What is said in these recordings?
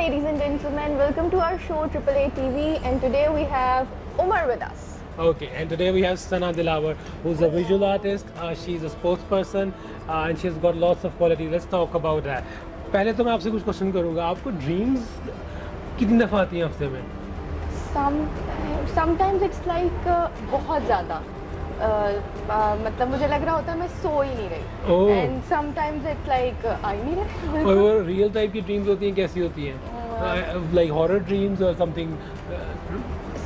ladies and gentlemen, welcome to our show AAA TV, and today we have Umar with us. Okay, and today we have Sana Dilawar, who's a visual artist. She's a spokesperson, and she's got lots of quality. Let's talk about that. पहले तो मैं आपसे कुछ question करूँगा. आपको dreams कितनी दफ़ा आती हैं हफ्ते में? Sometimes it's like बहुत ज़्यादा. मतलब मुझे लग रहा होता है मैं सो ही नहीं रही. Oh. And sometimes it's like आ ही नहीं रही. और वो रियल टाइप की ड्रीम्स होती हैं, कैसी होती हैं? Like horror dreams or something?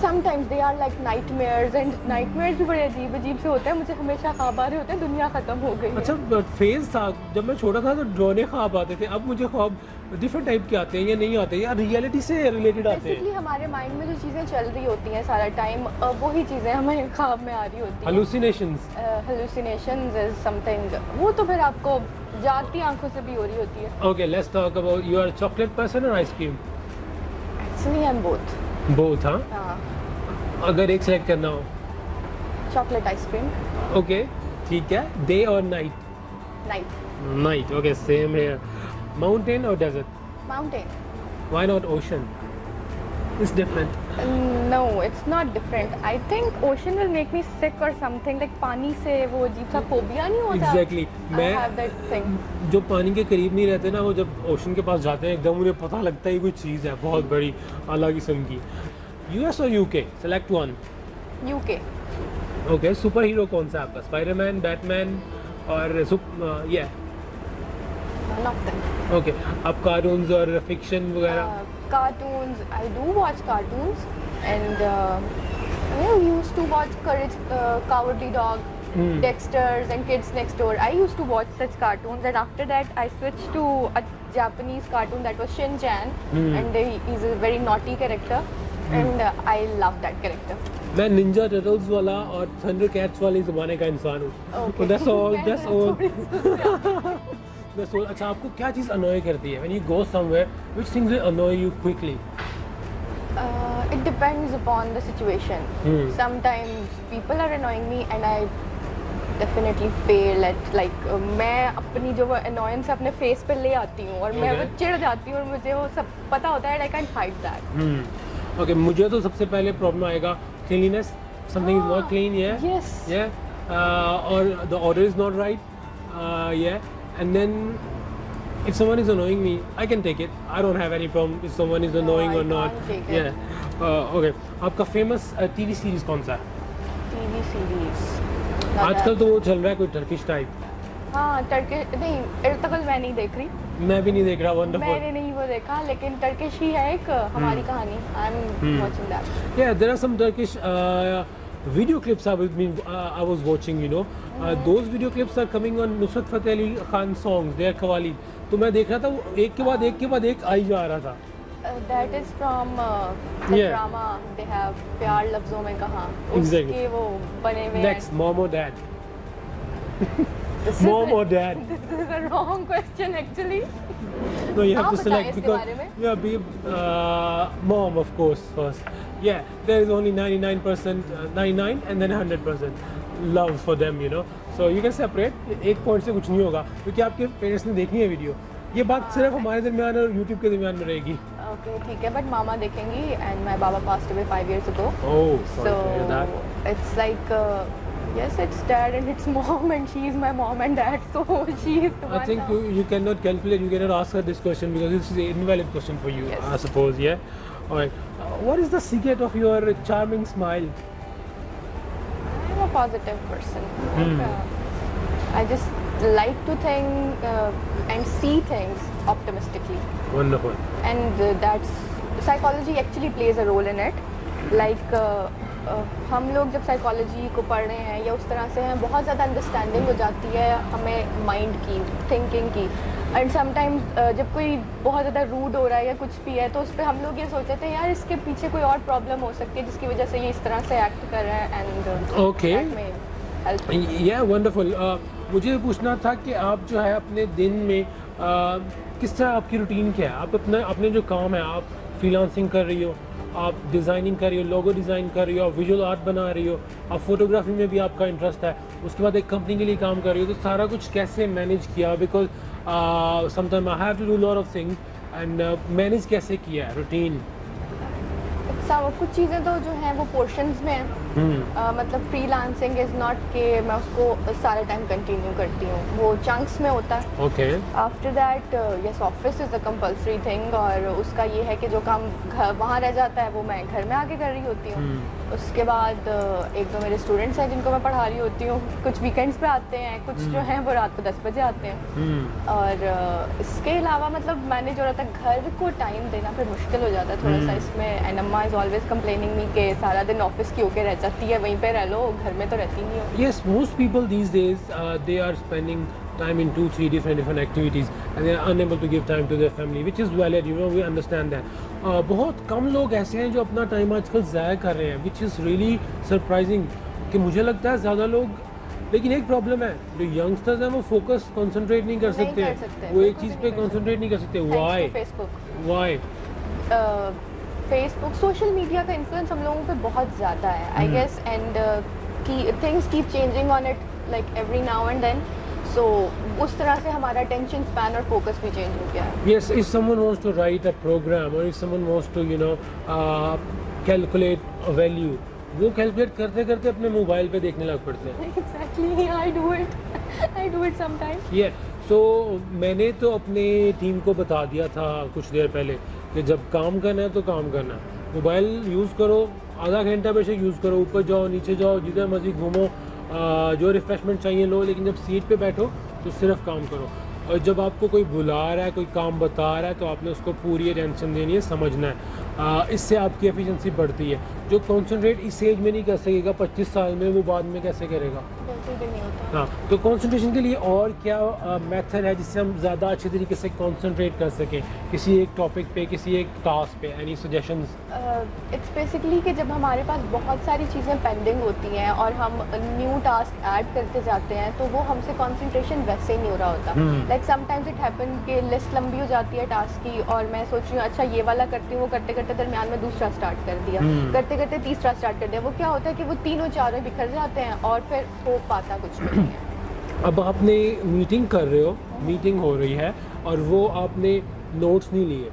Sometimes they are like nightmares, and nightmares भी बड़े अजीब अजीब से होते हैं. मुझे हमेशा ख्वाब आ रहे होते हैं दुनिया ख़त्म हो गई है. अच्छा, फेज था जब मैं छोटा था तो ड्रोने ख्वाब आते थे. अब मुझे ख्वाब डिफरेंट टाइप के आते हैं या नहीं आते, या रियलिटी से रिलेटेड आते हैं. बेसिकली हमारे माइंड में जो चीज़ें चल रही होती हैं सारा टाइम, वही चीज़ें हमें ख्वाब में आ रही होती हैं. Hallucinations is something, वो तो फिर आपको जागती आंखों से भी हो रही होती है. Okay, let's talk about, you are a chocolate person or ice cream? Actually I'm both. Both, हाँ? हाँ. अगर एक सेलेक्ट करना हो? Chocolate ice cream. Okay, ठीक है. Day or night? Night. Night. Okay, same here. Mountain or desert? Mountain. Why not ocean? It's different. No, it's not different. I think ocean will make me sick or something. Like पानी से वो अजीब सा phobia नहीं होता? Exactly. I have that thing. जो पानी के करीब नहीं रहते ना, वो जब ओशन के पास जाते हैं एकदम उन्हें पता लगता है कोई चीज़ है बहुत बड़ी अलग किस्म की. US और UK? Select one. UK. Okay, super hero कौन सा है आपका? स्पाइडरमैन, बैटमैन और None of them. Okay, आप कार्टून्स और फिक्शन वगैरह? Cartoons. I do watch cartoons, and I used to watch Courage, Cowardly Dog, Dexter's, and Kids Next Door. I used to watch such cartoons, and after that I switched to a Japanese cartoon that was Shin-chan, and he's a very naughty character, and I love that character. मैं Ninja turtles वाला और thunder cats वाले ज़माने का इंसान हूँ. Okay. That's all. That's all. अच्छा, आपको क्या चीज़ annoy करती है? When you go somewhere, which things will annoy you quickly? It depends upon the situation. Sometimes people are annoying me, and I definitely fail at like मैं अपनी जो वो annoyance अपने face पे ले आती हूँ और मैं वो चिढ़ जाती हूँ और मुझे वो सब पता होता है, and I can't fight that. Okay, मुझे तो सबसे पहले प्रॉब्लम आएगा cleanliness. Something is not clean, yeah. Yes. Yeah. Or the order is not right. Yeah. And then if someone is annoying me, I can take it. I don't have any problem if someone is annoying or not. Can't take it. Yeah. Okay. आपका famous TV series कौन सा है? TV series. आजकल तो वो चल रहा है कोई टर्किश टाइप. हाँ, टर्किश नहीं, इर्तुगरुल मैं नहीं देख रही. मैं भी नहीं देख रहा. वंडरफुल. मैंने नहीं वो देखा, लेकिन टर्किश ही है एक हमारी कहानी. I am watching that. Yeah, there are some Turkish video clips I was watching, you know. Those video clips are coming on Nusrat Fateh Ali Khan songs. They are Qawwali. तो मैं देख रहा था वो एक के बाद एक आई जा रहा था. That is from the drama they have प्यार लफ्जों में कहा. उसके वो बने हुए. Next, mom or dad? This Mom or dad? This is a wrong question actually. No, you have to बताएं select इसके because बारे में. yeah, be mom of course first. Yeah, there is only 99%, 99 and then 100% love for them, you know. So you can separate. एक point से कुछ नहीं होगा क्योंकि आपके पेरेंट्स ने देखनी है वीडियो. ये बात सिर्फ हमारे दरमियान और यूट्यूब के दरमियान में रहेगी. Okay, ठीक है, but मामा देखेंगी, and my baba passed away 5 years ago. Oh, sorry So to hear that. it's like yes, it's dad and it's mom, and she is my mom and dad, so she is the I one think now. you cannot calculate, you cannot ask her this question because this is an invalid question for you, Yes. I suppose, yeah? Alright. What is the secret of your charming smile? I'm a positive person. I just like to think and see things optimistically. Wonderful. And that's psychology actually plays a role in it. Like हम लोग जब psychology को पढ़ रहे हैं या उस तरह से हैं, बहुत ज़्यादा अंडरस्टैंडिंग हो जाती है हमें माइंड की, थिंकिंग की. एंड समटाइम्स जब कोई बहुत ज़्यादा रूड हो रहा है या कुछ भी है तो उस पर हम लोग ये सोचते थे यार इसके पीछे कोई और प्रॉब्लम हो सकती है जिसकी वजह से ये इस तरह से एक्ट कर रहे हैं. And Okay. Yeah, wonderful. मुझे पूछना था कि आप जो है अपने दिन में किस तरह आपकी रूटीन क्या है? आप अपने जो काम है, आप फ्रीलांसिंग कर रही हो, आप डिज़ाइनिंग कर रही हो, लोगो डिज़ाइन कर रही हो, आप विजुअल आर्ट बना रही हो, आप फोटोग्राफी में भी आपका इंटरेस्ट है, उसके बाद एक कंपनी के लिए काम कर रही हो, तो सारा कुछ कैसे मैनेज किया? Because sometime I have to do lot of things and manage कैसे किया है रूटीन? सब कुछ चीज़ें तो जो हैं वो पोर्शंस में हैं। मतलब फ्रीलांसिंग इज़ नॉट कि मैं उसको सारा टाइम कंटिन्यू करती हूँ, वो चंक्स में होता है। Okay after that yes, office is a compulsory thing, और उसका ये है कि जो काम वहाँ रह जाता है वो मैं घर में आके कर रही होती हूँ। उसके बाद एक दो मेरे स्टूडेंट्स हैं जिनको मैं पढ़ा रही होती हूँ, कुछ वीकेंड्स पे आते हैं, कुछ जो हैं वो रात को 10 बजे आते हैं। और इसके अलावा मतलब मैंने जो रहता है घर को टाइम देना फिर मुश्किल हो जाता है थोड़ा सा इसमें। एंड अम्मा इज़ ऑलवेज कंप्लेनिंग मी कि सारा दिन ऑफिस की होके रह जाती है, वहीं पे रह लो, घर में तो रहती नहीं हो। Yes, most people these days they are spending time in 2-3 different activities and they are unable to give time to their family, which is valid, you know, we understand that. बहुत कम लोग ऐसे हैं जो अपना टाइम आजकल ज़ाया कर रहे हैं, which is really surprising. कि मुझे लगता है ज़्यादा लोग, लेकिन एक प्रॉब्लम है, जो यंगस्टर्स हैं वो फोकस कंसंट्रेट नहीं कर सकते, वो एक चीज़ पे कंसंट्रेट नहीं कर सकते। Why? Why? Facebook, social media का इन्फ्लुएंस हम लोगों पे बहुत ज़्यादा है I guess, and things keep changing on it like every now and then, so उस तरह से हमारा अटेंशन स्पैन और फोकस भी चेंज हो गया है। Yes, if someone wants to write a program or if someone wants to, you know, calculate a value, वो कैलकुलेट करते करते अपने मोबाइल पे देखने लग पड़ते हैं। Exactly, I do it sometimes. Yeah, so मैंने तो अपने टीम को बता दिया था कुछ देर पहले कि जब काम करना है तो काम करना है, मोबाइल यूज़ करो, आधा घंटा बेशक यूज़ करो, ऊपर जाओ नीचे जाओ जिधर मर्जी घूमो, जो रिफ़्रेशमेंट चाहिए लो, लेकिन जब सीट पे बैठो तो सिर्फ काम करो। और जब आपको कोई बुला रहा है, कोई काम बता रहा है, तो आपने उसको पूरी अटेंशन देनी है, समझना है। इससे आपकी एफिशिएंसी बढ़ती है। जो कॉन्सेंट्रेट इस एज में नहीं कर सकेगा 25 साल में, वो बाद में कैसे करेगा? बिल्कुल भी नहीं होता। हाँ, तो कंसंट्रेशन के लिए और क्या मेथड है जिससे हम ज़्यादा अच्छे तरीके से कंसंट्रेट कर सकें किसी एक टॉपिक पे, किसी एक टास्क पे? Any suggestions? इट्स बेसिकली कि जब हमारे पास बहुत सारी चीज़ें पेंडिंग होती हैं और हम न्यू टास्क ऐड करते जाते हैं तो वो हमसे कंसंट्रेशन वैसे ही नहीं हो रहा होता। लाइक समटाइम्स इट हैपन कि लिस्ट लंबी हो जाती है टास्क की और मैं सोच रही हूँ अच्छा ये वाला करती हूँ, वो करते करते दरमियान में दूसरा स्टार्ट कर दिया, करते करते तीसरा स्टार्ट कर दिया। वो क्या होता है कि वो तीनों चारों बिखर जाते हैं और फिर हो पाता कुछ नहीं है। अब आपने मीटिंग कर रहे हो, मीटिंग हो रही है और वो आपने नोट्स नहीं लिए,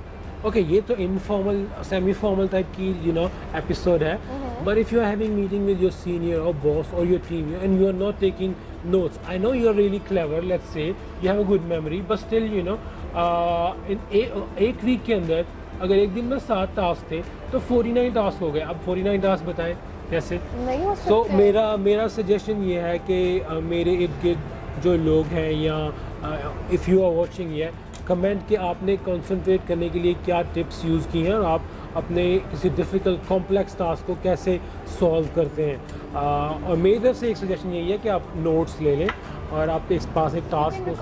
ओके, ये तो इनफॉर्मल सेमी फॉर्मल टाइप की एपिसोड है, but if you are having meeting with your senior और बॉस और your team and you are not taking notes, I know you are really clever, let's say you have a good memory, but still एक week के अंदर अगर एक दिन में 7 task थे तो 49 टास्क हो गए। अब 49 टास्क बताएं कैसे? नहीं हो सकते। तो मेरा सजेशन ये है कि मेरे इर्द गिर्द जो लोग हैं या इफ़ यू आर वॉचिंग ये कमेंट कि आपने कंसंट्रेट करने के लिए क्या टिप्स यूज़ की हैं और आप अपने किसी डिफ़िकल्ट कॉम्प्लेक्स टास्क को कैसे सॉल्व करते हैं। और मेरी तरफ से एक सजेशन यही है कि आप नोट्स ले लें और आपके पास एक टास्क को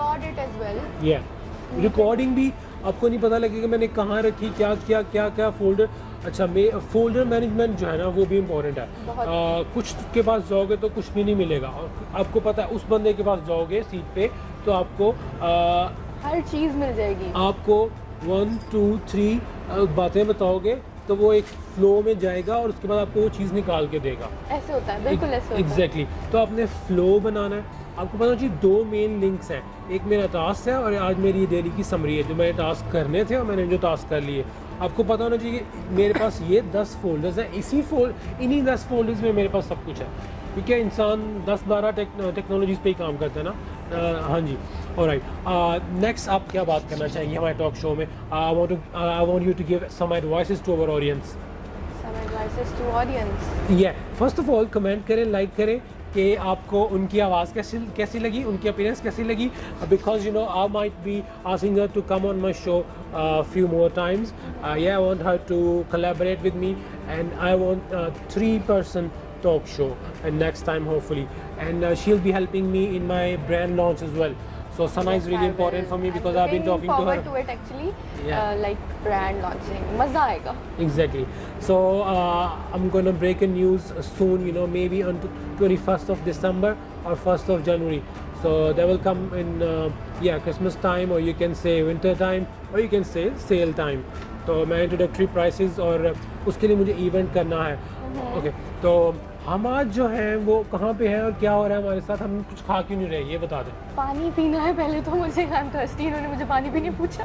रिकॉर्डिंग भी आपको नहीं पता लगेगा मैंने कहाँ रखी, क्या फोल्डर। अच्छा, फोल्डर मैनेजमेंट जो है ना वो भी इम्पोर्टेंट है। कुछ के पास जाओगे तो कुछ भी नहीं मिलेगा और आपको पता है उस बंदे के पास जाओगे सीट पे तो आपको हर चीज़ मिल जाएगी। आपको 1 2 3 बातें बताओगे तो वो एक फ्लो में जाएगा और उसके बाद आपको वो चीज़ निकाल के देगा। ऐसे होता है, बिल्कुल ऐसे होता है। एग्जैक्टली। तो आपने फ्लो बनाना है। आपको पता चाहिए 2 मेन लिंक्स हैं, एक मेरा टास्क है और आज मेरी ये डेली की समरी है जो मैंने टास्क करने थे और मैंने जो टास्क कर लिए। आपको पता होना चाहिए कि मेरे पास ये 10 फोल्डर्स हैं, इन्हीं 10 फोल्डर्स में मेरे पास सब कुछ है, क्योंकि इंसान 10-12 टेक्नोलॉजीज़ पे ही काम करता है ना। हाँ जी, ऑलराइट। नेक्स्ट आप क्या बात करना चाहेंगे हमारे टॉक शो में? I want you to give some advices to our audience. First of all comment करें, लाइक करें कि आपको उनकी आवाज़ कैसी लगी, उनकी अपीयरेंस कैसी लगी, because I might be asking her to come on my show few more times. I want her to collaborate with me and I want 3-person talk show and next time hopefully, and she'll be helping me in my brand launch as well. So Sana is really important for me because I've been talking to her. To it actually, like brand launching, मज़ा आएगा. Exactly. So I'm gonna break a news soon. Maybe on 21st of December or 1st of January. So they will come in Christmas time, or you can say winter time, or you can say sale time. तो मैं introductory prices और उसके लिए मुझे event करना है. Okay. तो हम आज जो हैं वो कहाँ पे हैं और क्या हो रहा है हमारे साथ, हम कुछ खा क्यों नहीं रहे, ये बता दें। पानी पीना है पहले तो मुझे, आई एम थर्स्टी, इन्होंने मुझे पानी भी नहीं पूछा।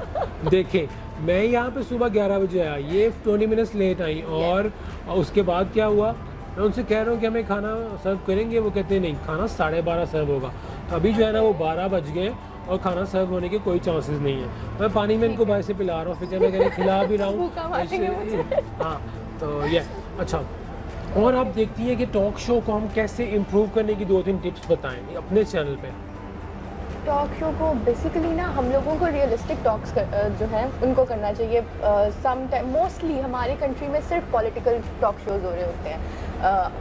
देखें, मैं यहाँ पे सुबह 11 बजे आया, ये 20 मिनट्स लेट आई, और उसके बाद क्या हुआ, मैं उनसे कह रहा हूँ कि हमें खाना सर्व करेंगे, वो कहते हैं नहीं, खाना 12:30 सर्व होगा। तो अभी जो है ना वो 12 बज गए और खाना सर्व होने के कोई चांसेस नहीं है। मैं पानी में इनको बाहर से पिला रहा हूँ, फिर मैं खिला भी रहा भूखा मारेंगे हूँ। हाँ, तो ये अच्छा। और आप देखती हैं कि टॉक शो को हम कैसे इम्प्रूव करने की 2-3 टिप्स बताएं अपने चैनल पे। टॉक शो को बेसिकली ना हम लोगों को रियलिस्टिक टॉक्स जो हैं उनको करना चाहिए। सम टाइम मोस्टली हमारी कंट्री में सिर्फ पॉलिटिकल टॉक शोज़ हो रहे होते हैं।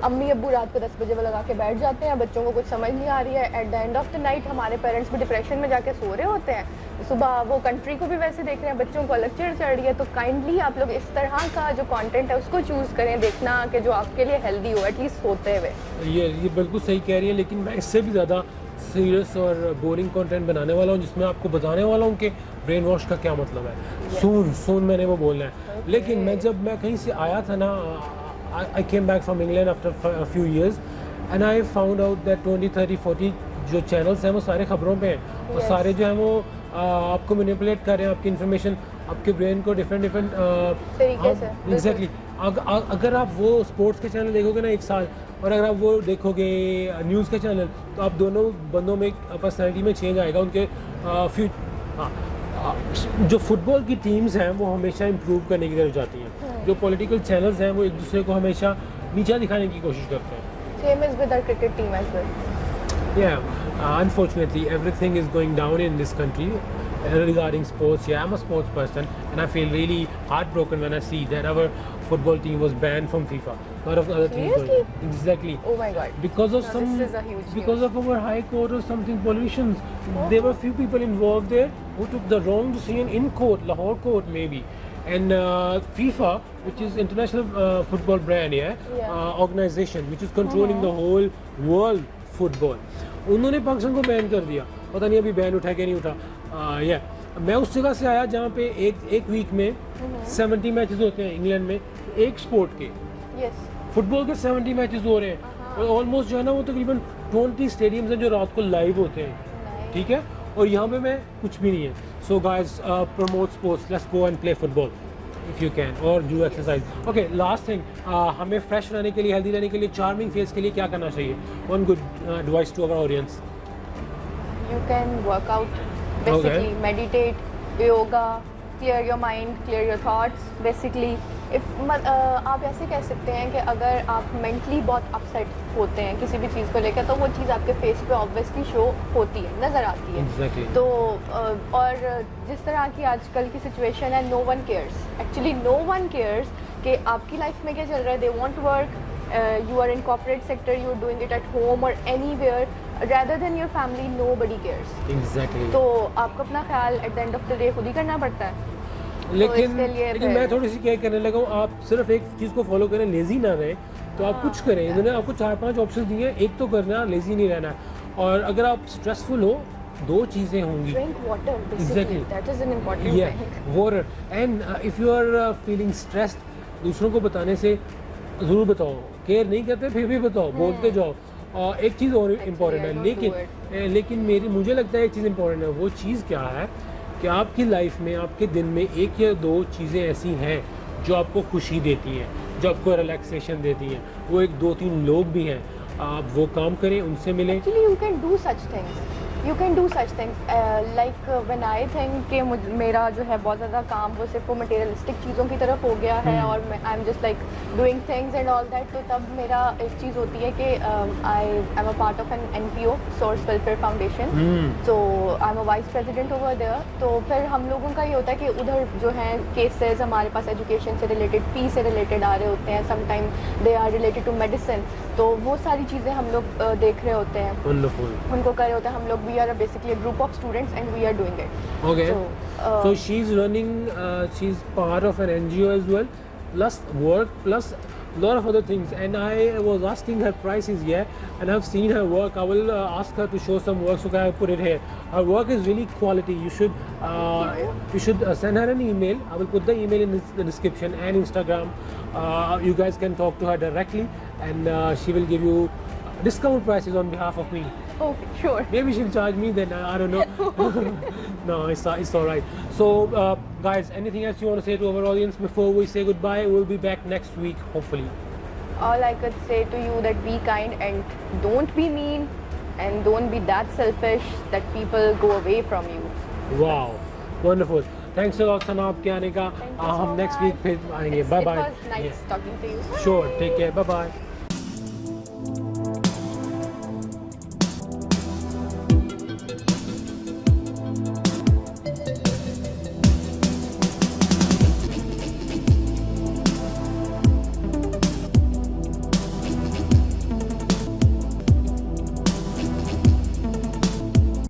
अम्मी अब्बू रात को 10 बजे वो लगा के बैठ जाते हैं, बच्चों को कुछ समझ नहीं आ रही है, at the end of the night हमारे पेरेंट्स भी डिप्रेशन में जाके सो रहे होते हैं, सुबह वो कंट्री को भी वैसे देख रहे हैं, बच्चों को अलग चिढ़ चढ़ रही है। तो काइंडली आप लोग इस तरह का जो कंटेंट है उसको चूज़ करें, देखना कि जो आपके लिए हेल्दी हो, एटलीस्ट सोते हुए। ये बिल्कुल सही कह रही है, लेकिन मैं इससे भी ज़्यादा सीरियस और बोरिंग कंटेंट बनाने वाला हूँ, जिसमें आपको बताने वाला हूँ कि ब्रेन वॉश का क्या मतलब है। सून मैंने वो बोलना है। लेकिन मैं जब मैं कहीं से आया था ना, I came back from England after a few years and I found out that 20, 30, 40 जो चैनल्स हैं वो सारे खबरों पे हैं, और सारे जो हैं वो आपको मैनिपुलेट कर रहे हैं, आपकी इन्फॉर्मेशन, आपके ब्रेन को डिफरेंट तरीके से। एग्जैक्टली। अगर आप वो स्पोर्ट्स के चैनल देखोगे ना एक साल, और अगर आप वो देखोगे न्यूज़ के चैनल, तो आप दोनों बंदों में पर्सनैलिटी में चेंज आएगा। उनके जो फुटबॉल की टीम्स हैं वो हमेशा इम्प्रूव करने की तरफ जाती हैं, जो पॉलिटिकल चैनल्स हैं वो एक दूसरे को हमेशा नीचा दिखाने की कोशिश करते हैं। Same as with our cricket team as well. Yeah, unfortunately everything is going down in this country regarding sports. Yeah, I'm a sports person and I feel really heartbroken when I see that our football team was banned from FIFA. A lot of other teams were. Seriously? Exactly. Oh my god. Because of No, this is a huge because of our high court or something politicians. There were few people involved there who took the wrong decision in court, Lahore court maybe. And FIFA, which is international football brand, organization which is controlling the whole world football, उन्होंने पाकिस्तान को ban कर दिया। पता नहीं अभी ban उठा कि नहीं उठा। मैं उस जगह से आया जहाँ पे एक वीक में 70 मैचेस होते हैं इंग्लैंड में, एक स्पोर्ट के। Yes. फुटबॉल के 70 मैचेस हो रहे हैं, और ऑलमोस्ट जो है ना वो तकरीबन 20 स्टेडियम्स हैं जो रात को लाइव होते हैं। ठीक है, और यहाँ पे मैं कुछ भी नहीं है। So guys, promote sports, let's go and play football if you can, और do exercise. Okay, last thing, हमें फ्रेश रहने के लिए, हेल्दी रहने के लिए, चार्मिंग फेस के लिए क्या करना चाहिए? One good advice to our audience. You can work out, basically meditate, yoga, clear your mind, clear your thoughts. Basically, आप ऐसे कह सकते हैं कि अगर आप मेंटली बहुत अपसेट होते हैं किसी भी चीज़ को लेकर, तो वो चीज़ आपके फेस पे ऑब्वियसली शो होती है, नज़र आती है। Exactly. तो और जिस तरह की आजकल की सिचुएशन है, no one cares, actually no one cares कि आपकी लाइफ में क्या चल रहा है। They want to work, you are in corporate sector, you are doing it at home or anywhere, rather than your family, nobody cares. Exactly. तो आपको अपना ख्याल at the end of the day खुद ही करना पड़ता है। लेकिन इसके लिए लेकिन मैं थोड़ी सी क्या करने लगा हूँ, आप सिर्फ एक चीज़ को फॉलो करें, लेजी ना रहें। तो आप कुछ करें, इन्होंने आपको 4-5 ऑप्शन दिए हैं, एक तो करना, लेजी नहीं रहना। और अगर आप स्ट्रेसफुल हो, 2 चीज़ें होंगी। Drink water, basically. Exactly. That is an important thing. water. And if you are feeling stressed, दूसरों को बताने से ज़रूर बताओ, केयर नहीं करते फिर भी बताओ, बोलते जाओ। एक चीज़ और इम्पॉर्टेंट है, लेकिन मुझे लगता है एक चीज़ इम्पॉर्टेंट है। वो चीज़ क्या है कि आपकी लाइफ में, आपके दिन में 1 या 2 चीज़ें ऐसी हैं जो आपको खुशी देती हैं, जो आपको रिलैक्सेशन देती हैं। वो 1-2-3 लोग भी हैं, आप वो काम करें, उनसे मिलें। Actually, you can do such things. You can do such things. Like when I think कि मेरा जो है बहुत ज़्यादा काम वो सिर्फ वो मटेरियलिस्टिक चीज़ों की तरफ हो गया है, और I am just like doing things and all that, तो तब मेरा एक चीज़ होती है कि I am a part of an NPO, source welfare foundation. तो I am a vice president over there. तो फिर हम लोगों का ये होता है कि उधर जो है केसेस हमारे पास एजुकेशन से रिलेटेड, फी से रिलेटेड आ रहे होते हैं, sometime they are related to medicine. तो वो सारी चीज़ें हम लोग देख रहे होते हैं, उनको कर रहे होते हैं हम लोग। We are basically a group of students and we are doing it. Okay. So she's running, she's part of an NGO as well, plus work, plus a lot of other things. And I was asking her prices, and I've seen her work. I will ask her to show some work, so I put it here. Her work is really quality. You should send her an email. I will put the email in the description and Instagram. You guys can talk to her directly and she will give you discount prices on behalf of me. Okay, sure. Maybe she'll charge me then. I don't know. No, it's all right. So, guys, anything else you want to say to our audience before we say goodbye? We'll be back next week, hopefully. All I could say to you that be kind and don't be mean and don't be that selfish that people go away from you. Wow, wonderful. Thanks a lot, Sana, आपके आने का. Thank you so हम next much. week फिर आएंगे. Bye bye. It was nice talking to you. Sure. Take care. Bye bye.